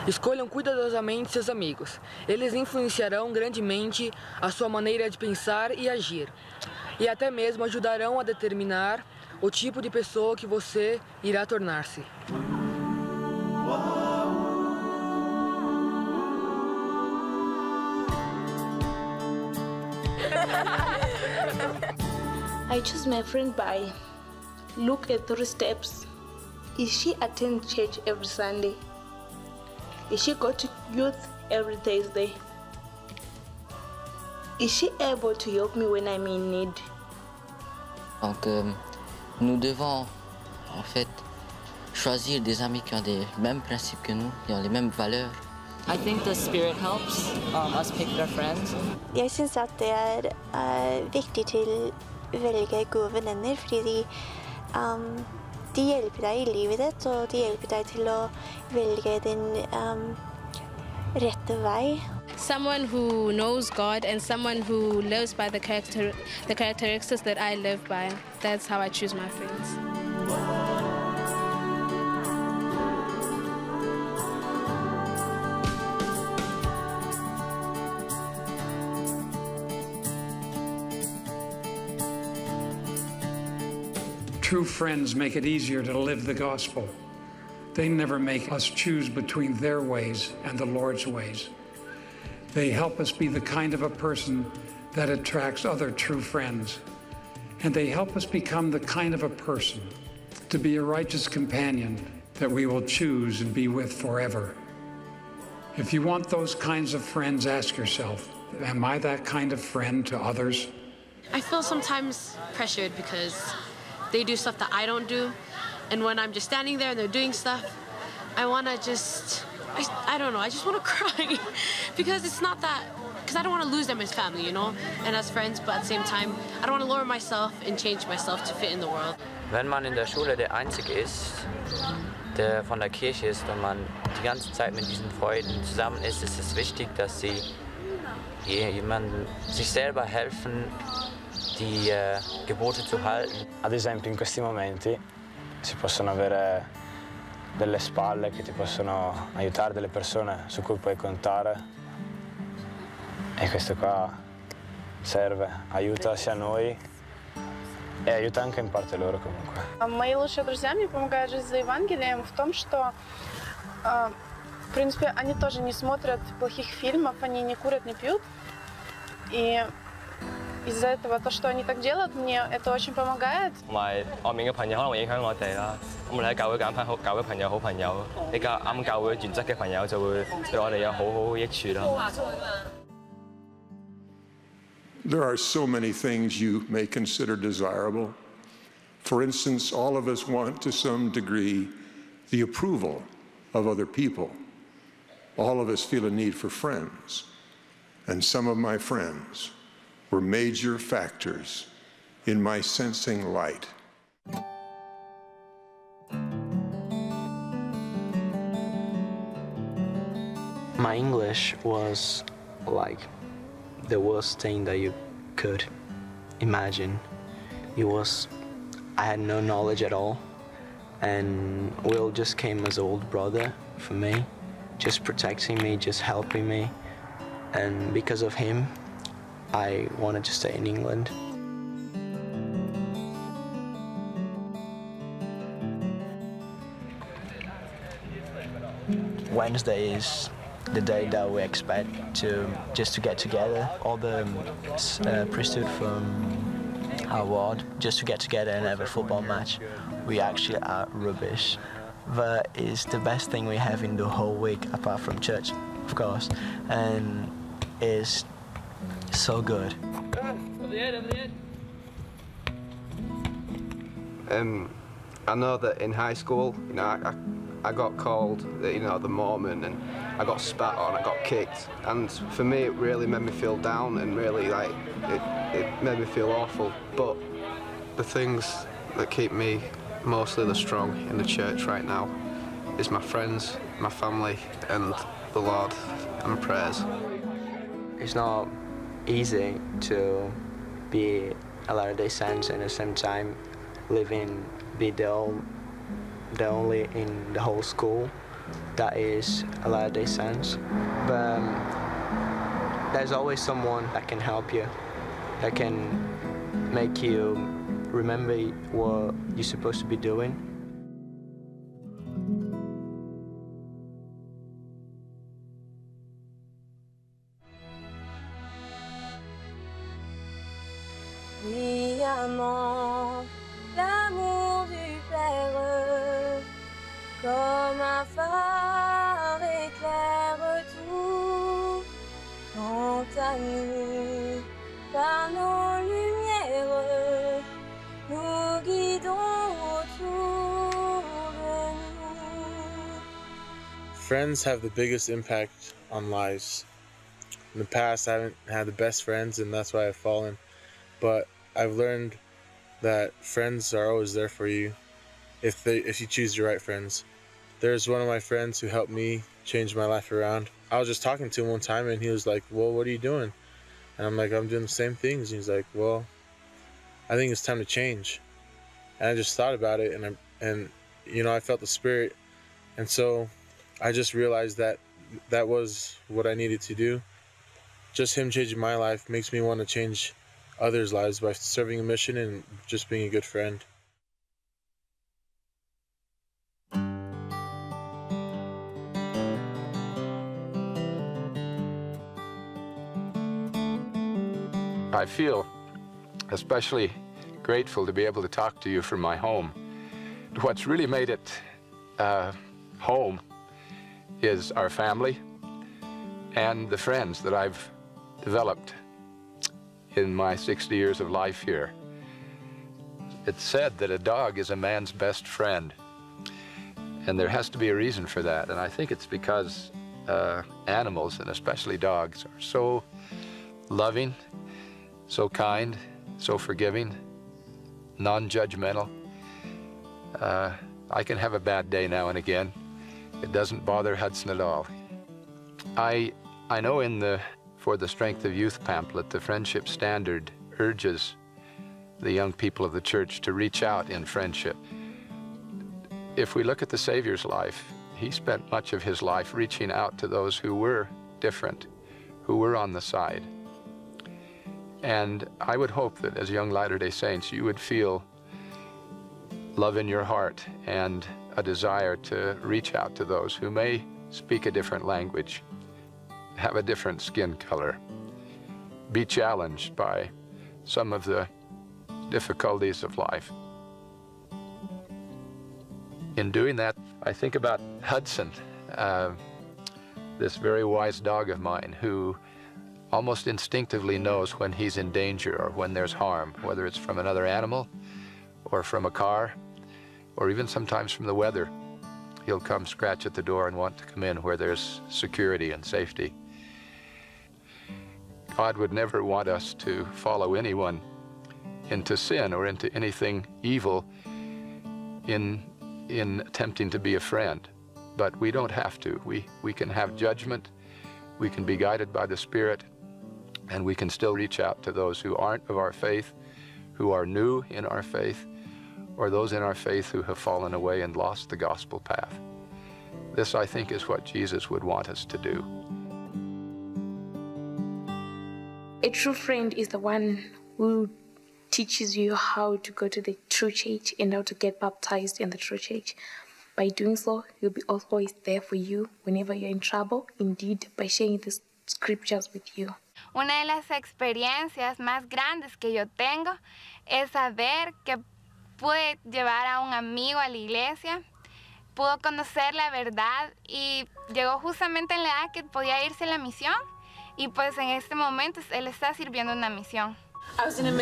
Escolham cuidadosamente seus amigos. Eles influenciarão grandemente a sua maneira de pensar e agir, e até mesmo ajudarão a determinar o tipo de pessoa que você irá tornar-se. I choose my friend by look at 3 steps. Is she attend church every Sunday? Is she go to youth every Thursday? Is she able to help me when I'm in need? Donc, nous devons en fait choisir des amis qui ont les mêmes principes que nous, qui ont les mêmes valeurs. I think the spirit helps us pick our friends. Jeg synes at det viktig til å velge gode venner, fordi de hjelper deg i livet ditt, og de hjelper deg til å velge den rette vei. Someone who knows God and someone who lives by the characteristics that I live by. That's how I choose my friends. True friends make it easier to live the gospel. They never make us choose between their ways and the Lord's ways. They help us be the kind of a person that attracts other true friends. And they help us become the kind of a person to be a righteous companion that we will choose and be with forever. If you want those kinds of friends, ask yourself, am I that kind of friend to others? I feel sometimes pressured because they do stuff that I don't do. And when I'm just standing there and they're doing stuff, I want to just, I don't know, I just want to cry. Because it's not that, because I don't want to lose them as family, you know, and as friends, but at the same time, I don't want to lower myself and change myself to fit in the world. Wenn man in der Schule der Einzige ist, der von der Kirche ist und man die ganze Zeit mit diesen Freunden zusammen ist, ist es wichtig, dass sie jemandem sich selber helfen, die Gebote zu halten. Ad esempio in questi momenti si possono avere delle spalle che ti possono aiutare, delle persone su cui puoi contare e questo qua serve, aiuta sia noi и aiuta anche in parte loro comunque. Мои лучшие друзья мне помогают жить за Евангелием в том, что, в принципе, они тоже не смотрят плохих фильмов, они не курят, не пьют. И из-за этого, то, что они так делают, мне это очень помогает. 同埋外面嘅朋友可能會影響我哋啦。咁我哋喺教會揀翻教會朋友、好朋友，比較啱教會原則嘅朋友就會對我哋有好好益處啦。There are so many things you may consider desirable. For instance, all of us want to some degree the approval of other people. All of us feel a need for friends. And some of my friends were major factors in my sensing light. My English was like the worst thing that you could imagine. I had no knowledge at all, and Will just came as an old brother for me, just protecting me, just helping me, and because of him, I wanted to stay in England. Wednesday is the day that we expect to get together, all the priesthood from our ward, just to get together and have a football match. We actually are rubbish, but it's the best thing we have in the whole week, apart from church, of course, and it's so good. I know that in high school, you know, I got called, you know, the Mormon, and I got spat on, I got kicked, and for me it really made me feel down and really like it made me feel awful. But the things that keep me mostly the strong in the church right now is my friends, my family, and the Lord and prayers. It's not easy to be a Latter-day Saint and at the same time be the only in the whole school that is a Latter-day Saints. But there's always someone that can help you, that can make you remember what you're supposed to be doing. Oui, amant, l'amour du Père, comme un phare éclaire tout, quant à nous, par nos lumières, nous guidons autour de nous. Friends have the biggest impact on lives. In the past, I haven't had the best friends, and that's why I've fallen. But I've learned that friends are always there for you if you choose your right friends. There's one of my friends who helped me change my life around. I was just talking to him one time and he was like, well, what are you doing? And I'm like, I'm doing the same things. And he's like, well, I think it's time to change. And I just thought about it and you know, I felt the Spirit. And so I just realized that that was what I needed to do. Just him changing my life makes me want to change others' lives by serving a mission and just being a good friend. I feel especially grateful to be able to talk to you from my home. What's really made it home is our family and the friends that I've developed in my 60 years of life here. It's said that a dog is a man's best friend, and there has to be a reason for that, and I think it's because animals, and especially dogs, are so loving, so kind, so forgiving, non-judgmental. I can have a bad day now and again. It doesn't bother Hudson at all. I know in the For the Strength of Youth pamphlet, the Friendship Standard urges the young people of the church to reach out in friendship. If we look at the Savior's life, he spent much of his life reaching out to those who were different, who were on the side. And I would hope that as young Latter-day Saints, you would feel love in your heart and a desire to reach out to those who may speak a different language, have a different skin color, be challenged by some of the difficulties of life. In doing that, I think about Hudson, this very wise dog of mine who almost instinctively knows when he's in danger or when there's harm, whether it's from another animal or from a car or even sometimes from the weather. He'll come scratch at the door and want to come in where there's security and safety. God would never want us to follow anyone into sin or into anything evil in attempting to be a friend. But we don't have to. We can have judgment, we can be guided by the Spirit, and we can still reach out to those who aren't of our faith, who are new in our faith, or those in our faith who have fallen away and lost the gospel path. This, I think, is what Jesus would want us to do. A true friend is the one who teaches you how to go to the true church and how to get baptized in the true church. By doing so, he'll be always there for you whenever you're in trouble, indeed, by sharing the scriptures with you. Una de las experiencias más grandes que yo tengo es saber que pude llevar a un amigo a la iglesia, pudo conocer la verdad y llegó justamente en la edad que podía irse a la misión y pues en este momento él está sirviendo una misión. I was in a